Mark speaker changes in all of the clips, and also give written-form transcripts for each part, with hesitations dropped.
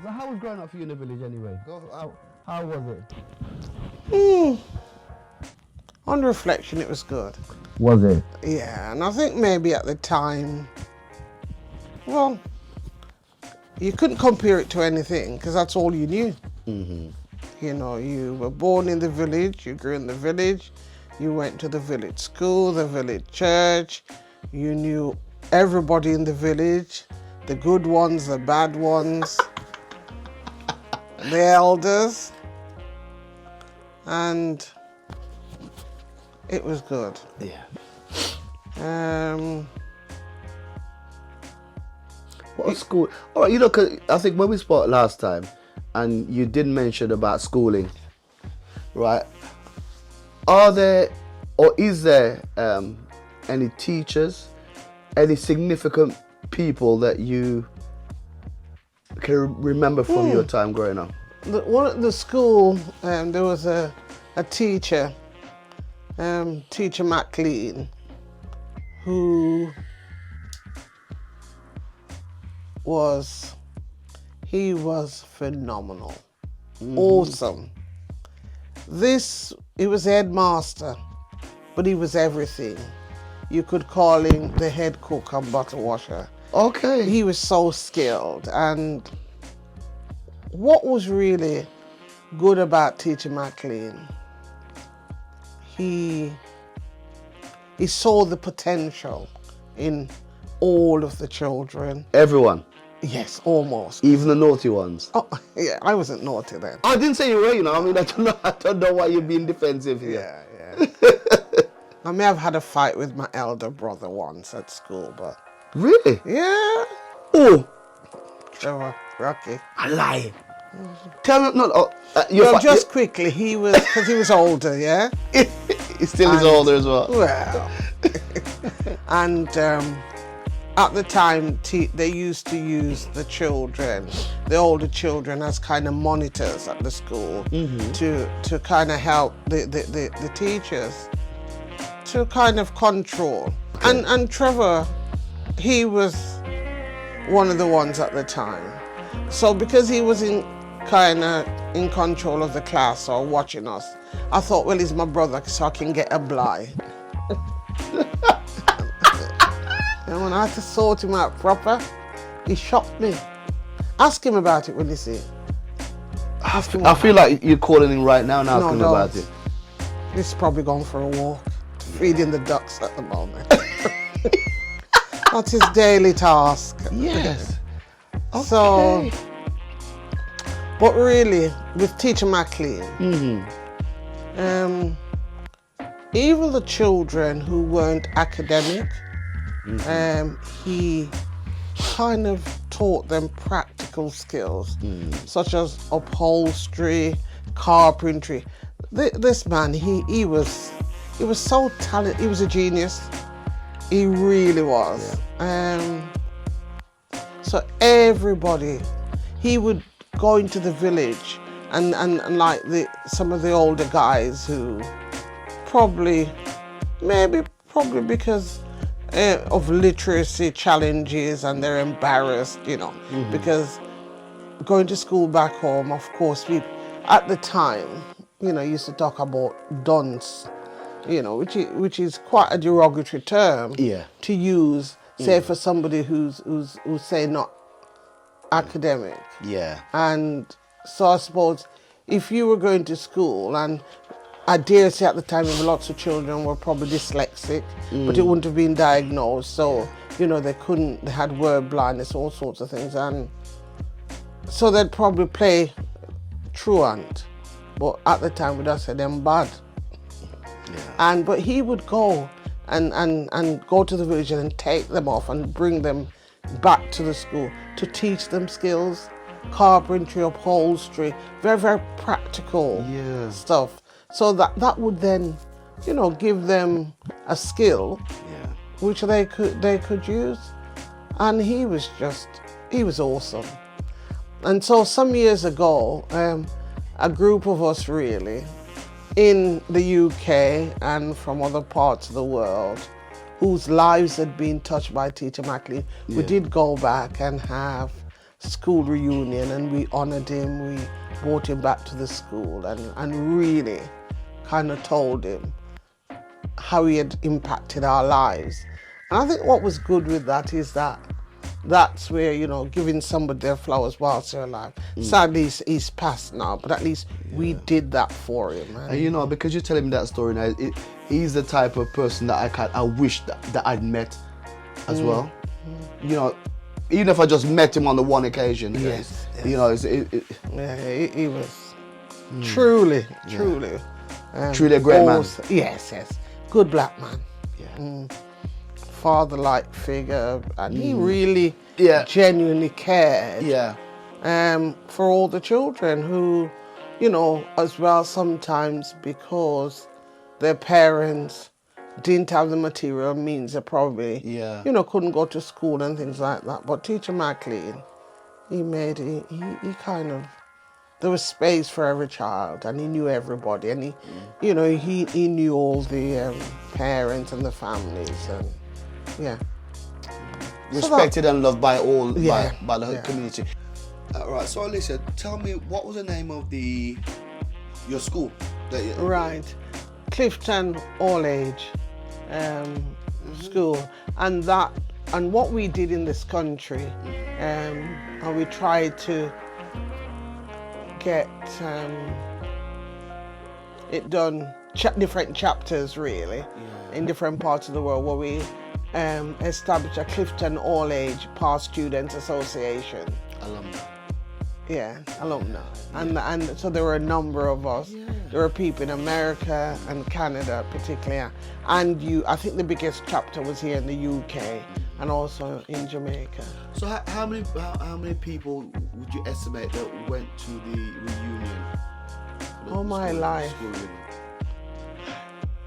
Speaker 1: So how was growing up for you in the village anyway? How was it?
Speaker 2: On reflection, it was good.
Speaker 1: Was it?
Speaker 2: Yeah, and I think maybe at the time, well, you couldn't compare it to anything because that's all you knew. You know, you were born in the village, you grew in the village, you went to the village school, the village church, you knew everybody in the village, the good ones, the bad ones, the elders, and it was good.
Speaker 1: Yeah. What school? All right, you know, 'cause I think when we spoke last time, and you did mention about schooling, right? Are there, or is there, any teachers, any significant people that you can remember from your time growing up?
Speaker 2: One at the school, there was a teacher, Teacher McLean, who was phenomenal, awesome. He was headmaster, but he was everything. You could call him the head cook and butter washer.
Speaker 1: Okay.
Speaker 2: He was so skilled, and what was really good about Teacher McLean, he saw the potential in all of the children.
Speaker 1: Everyone,
Speaker 2: Yes, almost.
Speaker 1: even the naughty ones.
Speaker 2: Oh, yeah, I wasn't naughty then.
Speaker 1: I didn't say you were, you know. I mean, I don't know why you're being defensive here.
Speaker 2: Yeah. I may have had a fight with my elder brother once at school, but
Speaker 1: Really?
Speaker 2: yeah.
Speaker 1: Oh,
Speaker 2: Trevor, Rocky.
Speaker 1: I lie. Tell me, no.
Speaker 2: Well, just quickly, because he was older, yeah?
Speaker 1: He still is older as well.
Speaker 2: Well, and at the time, they used to use the children, the older children, as kind of monitors at the school to kind of help the teachers to kind of control.
Speaker 1: Okay.
Speaker 2: And Trevor, he was one of the ones at the time. So because he was in control of the class or watching us, I thought, well, he's my brother, so I can get a blind. And when I had to sort him out proper, he shocked me. Ask him about it when you see it.
Speaker 1: I feel like you're calling him right now and asking him about it.
Speaker 2: He's probably gone for a walk, feeding the ducks at the moment. That's his daily task.
Speaker 1: Yes. Okay.
Speaker 2: So, but really, with Teacher McLean, even the children who weren't academic, he kind of taught them practical skills, such as upholstery, carpentry. This man, he was so talented. He was a genius. He really was. So everybody, he would go into the village and like some of the older guys who probably because of literacy challenges, and they're embarrassed, you know, because going to school back home, of course, we at the time, you know, used to talk about dunce, you know, which is quite a derogatory term to use, say, for somebody who's say not academic.
Speaker 1: Yeah.
Speaker 2: And so I suppose if you were going to school, and I dare say at the time lots of children were probably dyslexic, but it wouldn't have been diagnosed, so you know they had word blindness, all sorts of things, and so they'd probably play truant, but at the time we'd have said them bad. But he would go and go to the village and take them off and bring them back to the school to teach them skills, carpentry, upholstery, very, very practical stuff. So that would then, you know, give them a skill which they could use. And he was awesome. And so some years ago, a group of us really, in the UK and from other parts of the world, whose lives had been touched by Teacher McLean, we did go back and have school reunion, and we honored him. We brought him back to the school and really kind of told him how he had impacted our lives. And I think what was good with that is that that's where, you know, giving somebody their flowers whilst they're alive. Sadly, he's passed now, but at least we did that for him.
Speaker 1: And you know, because you're telling me that story now, he's the type of person that I wish that I'd met as well. You know, even if I just met him on the one occasion.
Speaker 2: Yes.
Speaker 1: You know,
Speaker 2: Yeah, he was truly
Speaker 1: truly a great man.
Speaker 2: Yes. Good black man.
Speaker 1: Yeah.
Speaker 2: Father-like figure, and he really
Speaker 1: Yeah.
Speaker 2: genuinely cared.
Speaker 1: Yeah.
Speaker 2: For all the children who, you know, as well sometimes because their parents didn't have the material means, they probably, you know, couldn't go to school and things like that. But Teacher McLean, he kind of, there was space for every child, and he knew everybody, and he, you know, he knew all the parents and the families, and
Speaker 1: Respected and loved by all, by the whole
Speaker 2: Yeah.
Speaker 1: community. Right, so Alicia, tell me, what was the name of your school?
Speaker 2: Right, Clifton All Age School, and what we did in this country, and we tried to get it done, different chapters really, in different parts of the world, where we established a Clifton All Age Past Students Association. Alumni. And so there were a number of us. There were people in America and Canada particularly, and I think the biggest chapter was here in the UK and also in Jamaica.
Speaker 1: So how many people would you estimate that went to the reunion?
Speaker 2: All my life.
Speaker 1: School reunion?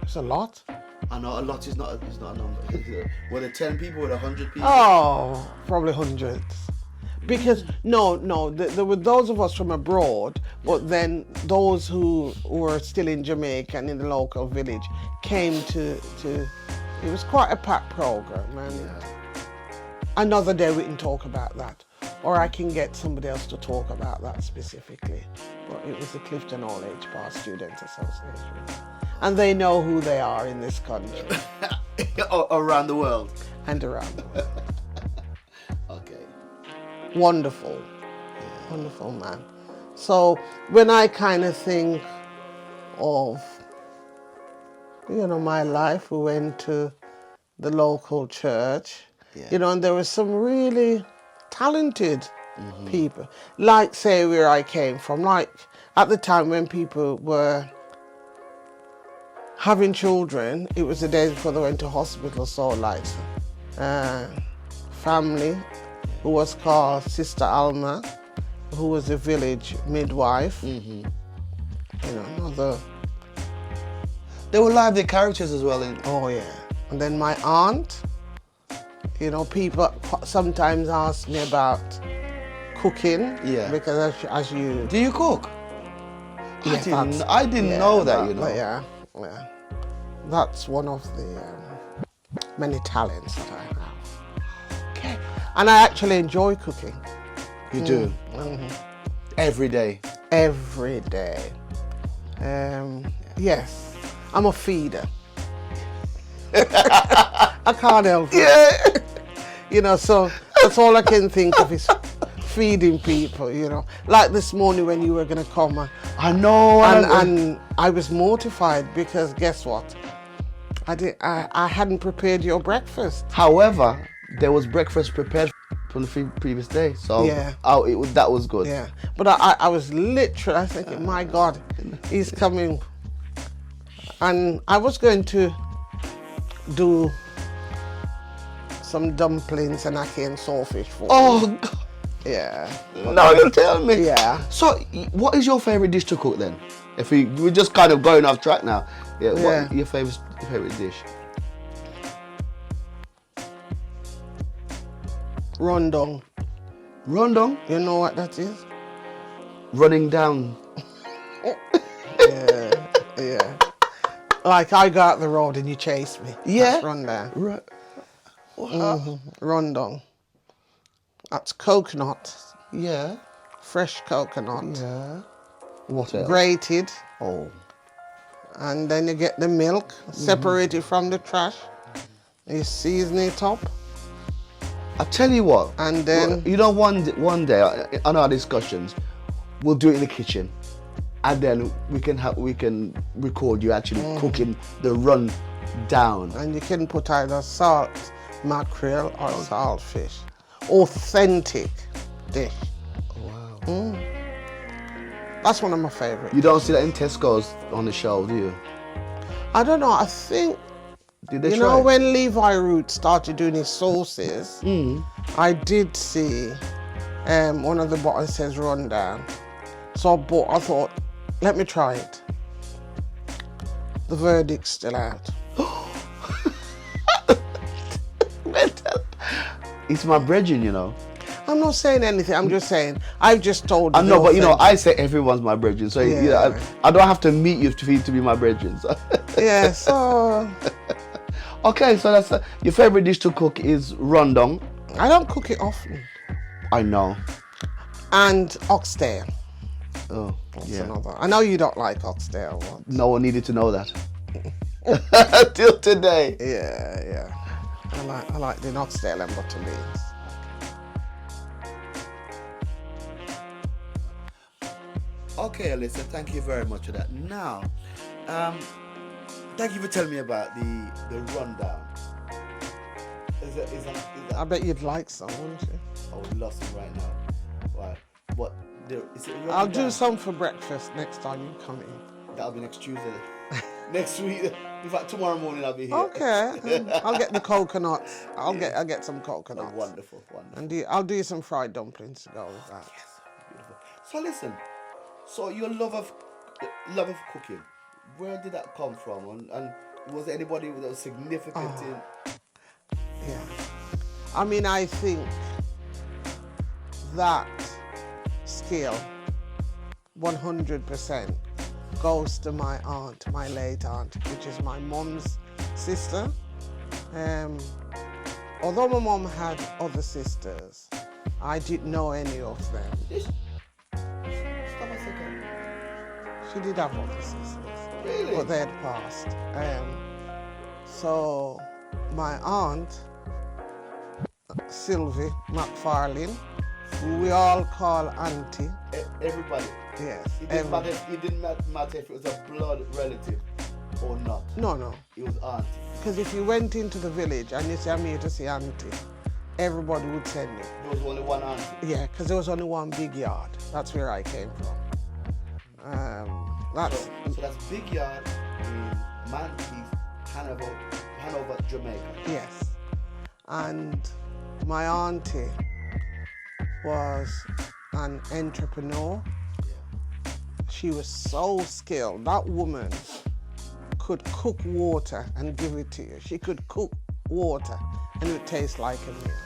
Speaker 2: It's a lot.
Speaker 1: I know a lot is not a number. Were there 10 people? Were there 100 people?
Speaker 2: Oh, probably hundreds. Because there were those of us from abroad, but then those who were still in Jamaica and in the local village came to it was quite a packed program, and another day we can talk about that, or I can get somebody else to talk about that specifically. But it was the Clifton All Age Past Students Association, and they know who they are in this country
Speaker 1: Around the world.
Speaker 2: and around the world.
Speaker 1: Okay.
Speaker 2: Wonderful man. So when I kind of think of, you know, my life, we went to the local church, you know, and there were some really talented people, like say where I came from, like at the time when people were having children, it was the days before they went to hospital, so like family who was called Sister Alma, who was a village midwife. You know, another.
Speaker 1: There were lively characters as well.
Speaker 2: Oh yeah, and then my aunt. You know, people sometimes ask me about cooking.
Speaker 1: Yeah.
Speaker 2: Because as you.
Speaker 1: Do you cook?
Speaker 2: Yeah,
Speaker 1: I didn't know that. You know.
Speaker 2: Yeah. That's one of the many talents that I have. Okay. And I actually enjoy cooking.
Speaker 1: You do? Every day?
Speaker 2: Every day. Yes. I'm a feeder. I can't help it.
Speaker 1: Yeah.
Speaker 2: You know, so that's all I can think of is feeding people, you know. Like this morning when you were going to come.
Speaker 1: I know.
Speaker 2: And I was mortified because guess what? I hadn't prepared your breakfast.
Speaker 1: However, there was breakfast prepared from the previous day, so that was good.
Speaker 2: Yeah, but I was literally thinking, my God, he's coming, and I was going to do some dumplings and ackee and saltfish for you.
Speaker 1: God.
Speaker 2: Yeah.
Speaker 1: No, you tell me.
Speaker 2: Yeah.
Speaker 1: So, what is your favorite dish to cook then? If we're just kind of going off track now. Yeah. What your favorite dish?
Speaker 2: Rondong.
Speaker 1: Rondong?
Speaker 2: You know what that is?
Speaker 1: Running down.
Speaker 2: Yeah. Like I go out the road and you chase me.
Speaker 1: Yeah.
Speaker 2: That's run down.
Speaker 1: Right.
Speaker 2: Rondong. That's coconut,
Speaker 1: Yeah.
Speaker 2: fresh coconut,
Speaker 1: Yeah. What else?
Speaker 2: grated,
Speaker 1: Oh.
Speaker 2: and then you get the milk, separate it from the trash. You season it up,
Speaker 1: I tell you what.
Speaker 2: and then
Speaker 1: You know, one day on our discussions, we'll do it in the kitchen, and then we can record you actually cooking the run down.
Speaker 2: and you can put either salt mackerel or salt fish. Authentic dish.
Speaker 1: Wow.
Speaker 2: That's one of my favorite.
Speaker 1: You don't see that in Tesco's on the shelf, do you?
Speaker 2: I don't know, I think,
Speaker 1: Did they
Speaker 2: you
Speaker 1: try
Speaker 2: know,
Speaker 1: it?
Speaker 2: when Levi Root started doing his sauces, I did see one of the bottles says rundown. So I thought, let me try it. The verdict's still out.
Speaker 1: It's my brethren, you know.
Speaker 2: I'm not saying anything, I'm just saying, I've just told you.
Speaker 1: I know,
Speaker 2: the
Speaker 1: but you know,
Speaker 2: authentic-
Speaker 1: I say everyone's my brethren, so
Speaker 2: Yeah.
Speaker 1: you know, I don't have to meet you to be my brethren. So.
Speaker 2: Yeah, so
Speaker 1: Okay, so that's your favorite dish to cook is rundown.
Speaker 2: I don't cook it often.
Speaker 1: I know.
Speaker 2: And oxtail.
Speaker 1: Oh,
Speaker 2: That's
Speaker 1: yeah.
Speaker 2: another. I know you don't like oxtail. What?
Speaker 1: No one needed to know that. Till today.
Speaker 2: Yeah. I like the oxtail and butter beans.
Speaker 1: Okay, Alyssa, thank you very much for that. Now, thank you for telling me about the rundown. Is that
Speaker 2: I bet you'd like some, wouldn't you?
Speaker 1: I would love some right now. Right. What? Is it
Speaker 2: I'll do
Speaker 1: rundown?
Speaker 2: some for breakfast next time you come in.
Speaker 1: That'll be next Tuesday. Next week. In fact, tomorrow morning I'll be here.
Speaker 2: Okay. I'll get the coconuts. I'll get some coconuts.
Speaker 1: Oh, wonderful.
Speaker 2: And I'll do some fried dumplings to go with that.
Speaker 1: Yes, beautiful. So listen, so your love of cooking, where did that come from? And was there anybody that was significant in?
Speaker 2: Yeah. I mean, I think that skill 100% goes to my aunt, my late aunt, which is my mom's sister. Although my mom had other sisters, I didn't know any of them.
Speaker 1: Stop a second.
Speaker 2: She did have other sisters,
Speaker 1: Really?
Speaker 2: but they had passed. So my aunt, Sylvie McFarlane, who we all call Auntie.
Speaker 1: Everybody.
Speaker 2: Yes.
Speaker 1: It didn't matter if it was a blood relative or not.
Speaker 2: No.
Speaker 1: It was auntie.
Speaker 2: Because if you went into the village and you say, I'm here to see Auntie, everybody would send you.
Speaker 1: There was only one auntie.
Speaker 2: Yeah, because there was only one big yard. That's where I came from.
Speaker 1: So that's Big Yard in Mantees, Hanover, Jamaica.
Speaker 2: Yes. And my auntie was an entrepreneur. She was so skilled. That woman could cook water and give it to you. She could cook water and it would taste like a meal.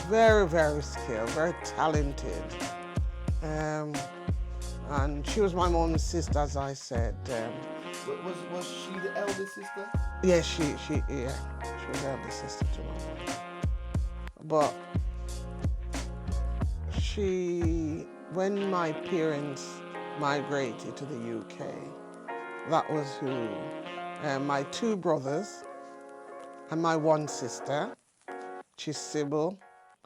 Speaker 2: Very, very skilled, very talented. And she was my mom's sister, as I said.
Speaker 1: Was she the eldest sister?
Speaker 2: Yeah, she was the eldest sister to my mom. But when my parents migrated to the UK, that was who my two brothers and my one sister, which is Sybil,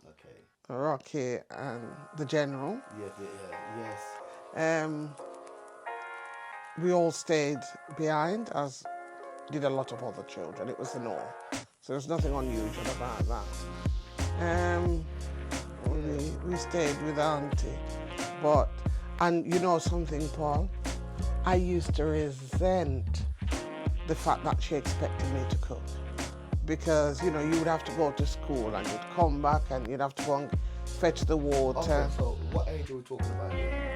Speaker 1: Okay.
Speaker 2: Rocky, and the General.
Speaker 1: Yes.
Speaker 2: We all stayed behind, as did a lot of other children. It was the norm. So there's nothing unusual about that. We stayed with Auntie. And you know something, Paul? I used to resent the fact that she expected me to cook. Because, you would have to go to school and you'd come back and you'd have to go and fetch the water.
Speaker 1: Okay, so what age are we talking about here?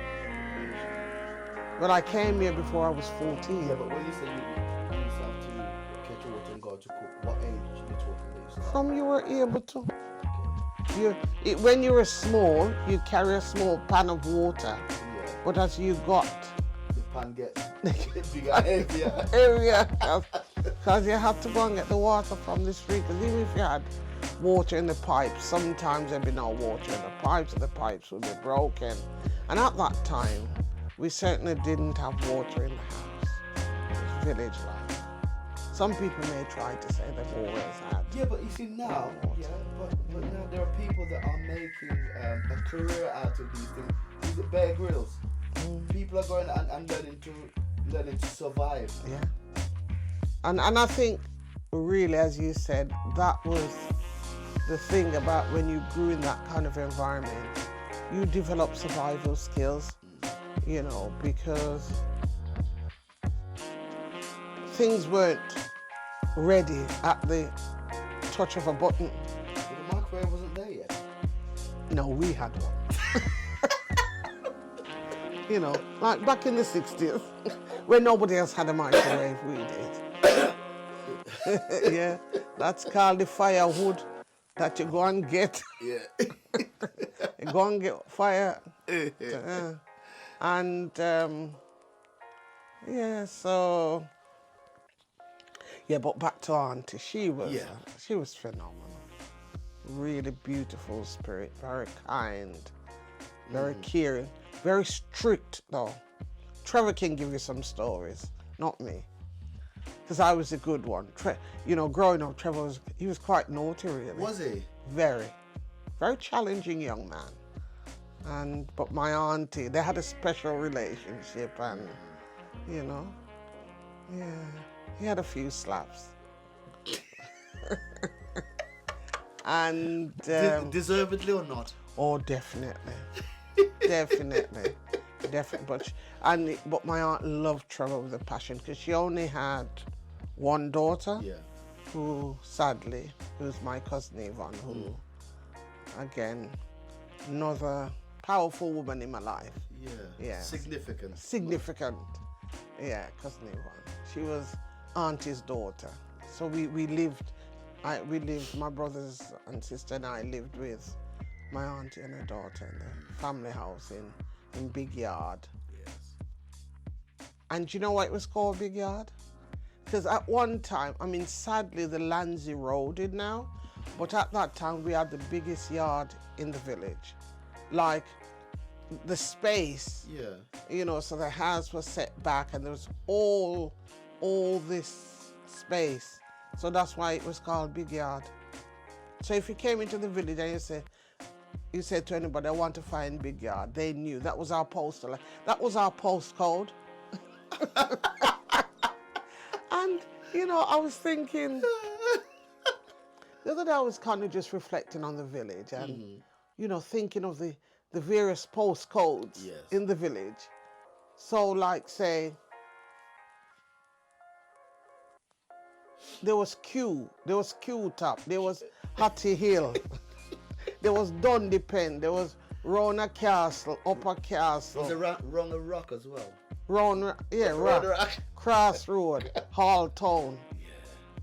Speaker 2: Well, I came here before I was 14.
Speaker 1: Yeah, but when you say you used to have to catch water and go to cook, what age are you talking about?
Speaker 2: From you were able to. When you were small, you carry a small pan of water.
Speaker 1: Yeah.
Speaker 2: But as you got
Speaker 1: The pan gets bigger and heavier.
Speaker 2: area, because you had to go and get the water from the street. Because even if you had water in the pipes. Sometimes there'd be no water in the pipes, and the pipes would be broken. And at that time, we certainly didn't have water in the house. It was village life. Some people may try to say they've always had.
Speaker 1: Yeah, but you see now, but now there are people that are making a career out of these things. These are Bear Grylls. People are going and learning to survive.
Speaker 2: Yeah. And I think, really, as you said, that was the thing about when you grew in that kind of environment. You develop survival skills, you know, because things weren't ready at the touch of a button.
Speaker 1: But the microwave wasn't there yet.
Speaker 2: No, we had one. You know, like back in the 60s, when nobody else had a microwave, we did. Yeah, that's called the firewood that you go and get.
Speaker 1: Yeah.
Speaker 2: You go and get fire. And yeah, so yeah, but back to Auntie, she was phenomenal. Really beautiful spirit, very kind, very caring, very strict though. Trevor can give you some stories, not me, because I was a good one. You know, growing up, Trevor was quite naughty, really.
Speaker 1: Was he?
Speaker 2: Very, very challenging young man. But my auntie, they had a special relationship, and you know, yeah, he had a few slaps. And
Speaker 1: deservedly or not?
Speaker 2: Oh, definitely, definitely. But my aunt loved Trevor with a passion, because she only had one daughter, who sadly, who's my cousin Yvonne, who, again, another powerful woman in my life.
Speaker 1: Yeah. Significant.
Speaker 2: Yeah, cousin Yvonne. She was auntie's daughter. So we lived, my brothers and sister and I lived with my auntie and her daughter in the family house in Big Yard.
Speaker 1: Yes.
Speaker 2: And you know why it was called Big Yard? Because at one time, I mean, sadly the land's eroded now, but at that time we had the biggest yard in the village. Like the space, you know, so the house was set back and there was all this space. So that's why it was called Big Yard. So if you came into the village and you said to anybody, I want to find Big Yard, they knew. That was our postal. That was our postcode. And, you know, I was thinking, the other day I was kind of just reflecting on the village and, you know, thinking of the various postcodes in the village. So, like, say, there was Q-Top, there was Hattie Hill, there was Dundee Pen, there was Rona Castle, Upper Castle.
Speaker 1: Was it Rona Rock as well?
Speaker 2: Rock. Crossroad, Hall Town,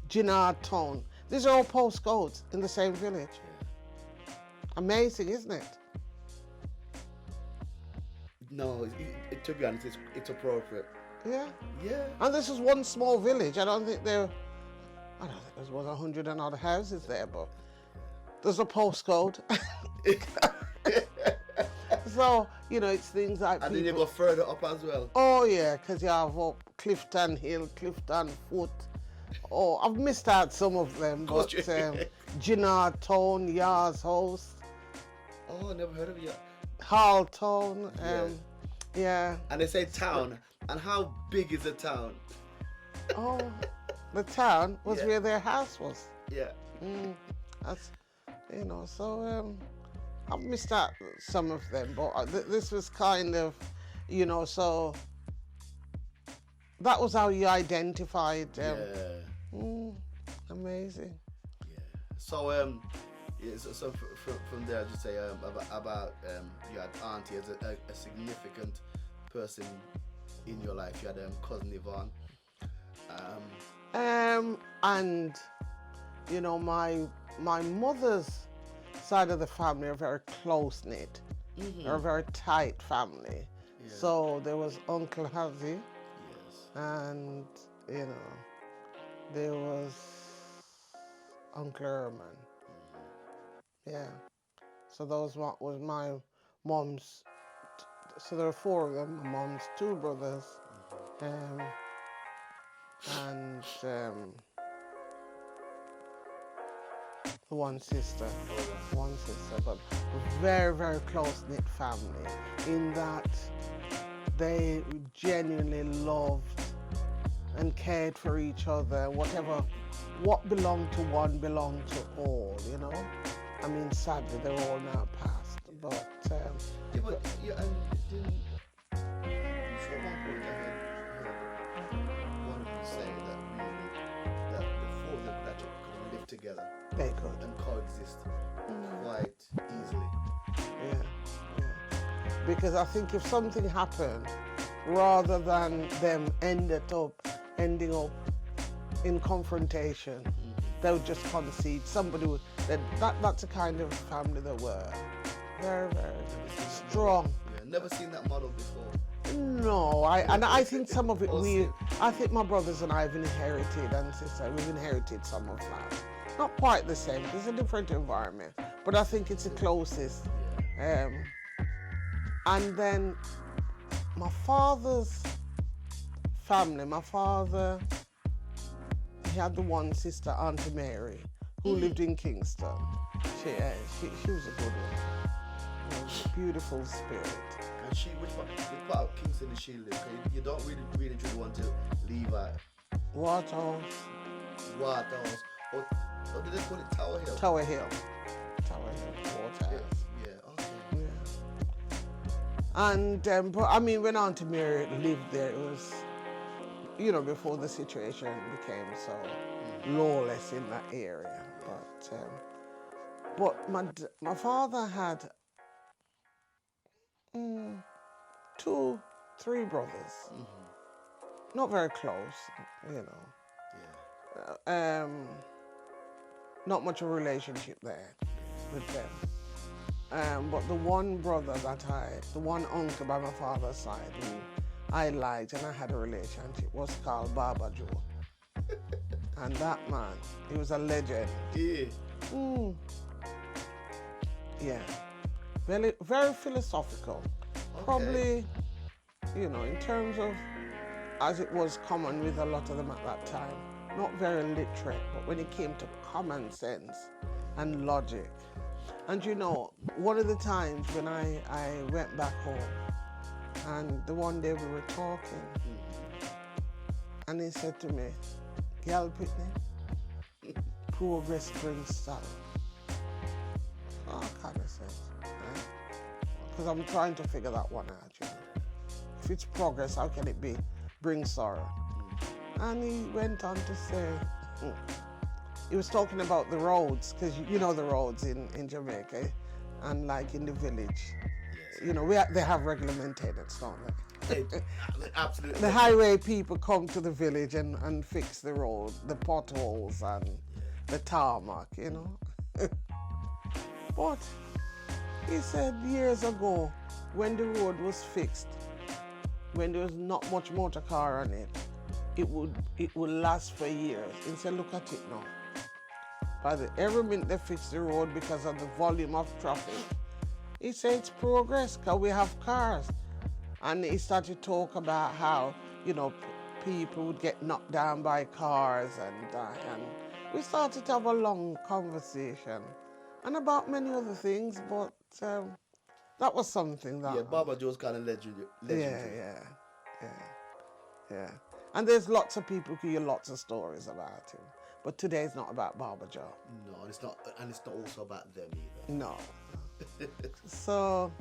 Speaker 2: Ginnard Town. These are all postcodes in the same village. Amazing, isn't it?
Speaker 1: No, to be honest, it's appropriate.
Speaker 2: Yeah.
Speaker 1: Yeah.
Speaker 2: And this is one small village. I don't think there was 100 and odd houses there, but there's a postcode. So, you know, it's things like
Speaker 1: and then you go further up as well.
Speaker 2: Oh, yeah, because you have up Clifton Hill, Clifton Foot. Oh, I've missed out some of them, but Ginnard Town, Yars House.
Speaker 1: Oh, I never heard of it yet.
Speaker 2: Hall Town, yeah.
Speaker 1: And they say town, and how big is the town?
Speaker 2: Oh, the town was where their house was.
Speaker 1: Yeah.
Speaker 2: That's, you know, so I've missed out some of them, but this was kind of, you know, so that was how you identified them. Amazing.
Speaker 1: Yeah. So so from there, I'd just say about you had auntie as a significant person in your life. You had cousin Yvonne.
Speaker 2: And you know, my mother's side of the family are very close knit. They're a very tight family. Yeah. So there was Uncle Hazy.
Speaker 1: Yes.
Speaker 2: And you know, there was Uncle Herman. Yeah. So those was my mom's. So there are four of them. My mom's two brothers, and one sister. One sister, but a very, very close-knit family in that they genuinely loved and cared for each other. What belonged to one belonged to all, you know. I mean, sadly, they're all now passed, but...
Speaker 1: and didn't... I'm sure at one point I heard one of them say that before they could actually live together.
Speaker 2: They could.
Speaker 1: And coexist quite easily.
Speaker 2: Yeah. Because I think if something happened, rather than them ending up in confrontation, they would just concede. Somebody would. That's the kind of family they were. Very, very strong.
Speaker 1: Yeah, never seen that model before.
Speaker 2: No, I think some of it I think my brothers and I have inherited, and sister, we've inherited some of that. Not quite the same, it's a different environment, but I think it's the closest. And then my father's family, he had the one sister, Auntie Mary, who lived in Kingston. She was a good one. A beautiful spirit.
Speaker 1: And which part of Kingston does she live? You don't really want to leave at
Speaker 2: Waterhouse.
Speaker 1: Or did they call it Tower Hill?
Speaker 2: Tower Hill, Waterhouse.
Speaker 1: Yeah, okay.
Speaker 2: Yeah. And, but I mean, when Auntie Mary lived there, it was, you know, before the situation became so lawless in that area. But my father had 3 brothers. Not very close, you know.
Speaker 1: Yeah.
Speaker 2: Not much of a relationship there with them. But the one brother the one uncle by my father's side who I liked and I had a relationship was called Baba Joe. And that man, he was a legend.
Speaker 1: Yeah.
Speaker 2: Yeah. Very, very philosophical.
Speaker 1: Okay.
Speaker 2: Probably, you know, in terms of, as it was common with a lot of them at that time, not very literate, but when it came to common sense and logic. And you know, one of the times when I went back home, and the one day we were talking, and he said to me, "Girl Pitney, progress brings sorrow." Oh, kind of sense. Because I'm trying to figure that one out, you know. If it's progress, how can it bring sorrow? And he went on to say, he was talking about the roads, because you know the roads in Jamaica, and like in the village.
Speaker 1: Yes.
Speaker 2: You know, they have regular maintenance, don't they?
Speaker 1: Absolutely.
Speaker 2: The highway people come to the village and fix the road, the potholes and the tarmac, you know. But he said years ago, when the road was fixed, when there was not much motor car on it, it would last for years. He said, look at it now. Every minute they fix the road because of the volume of traffic. He said it's progress because we have cars. And he started to talk about how, you know, people would get knocked down by cars and die. And we started to have a long conversation and about many other things, but that was something that...
Speaker 1: Yeah, Baba Joe's kind of legendary.
Speaker 2: Yeah. And there's lots of people who hear lots of stories about him. But today's not about Baba Joe.
Speaker 1: No, and it's not also about them either.
Speaker 2: No. So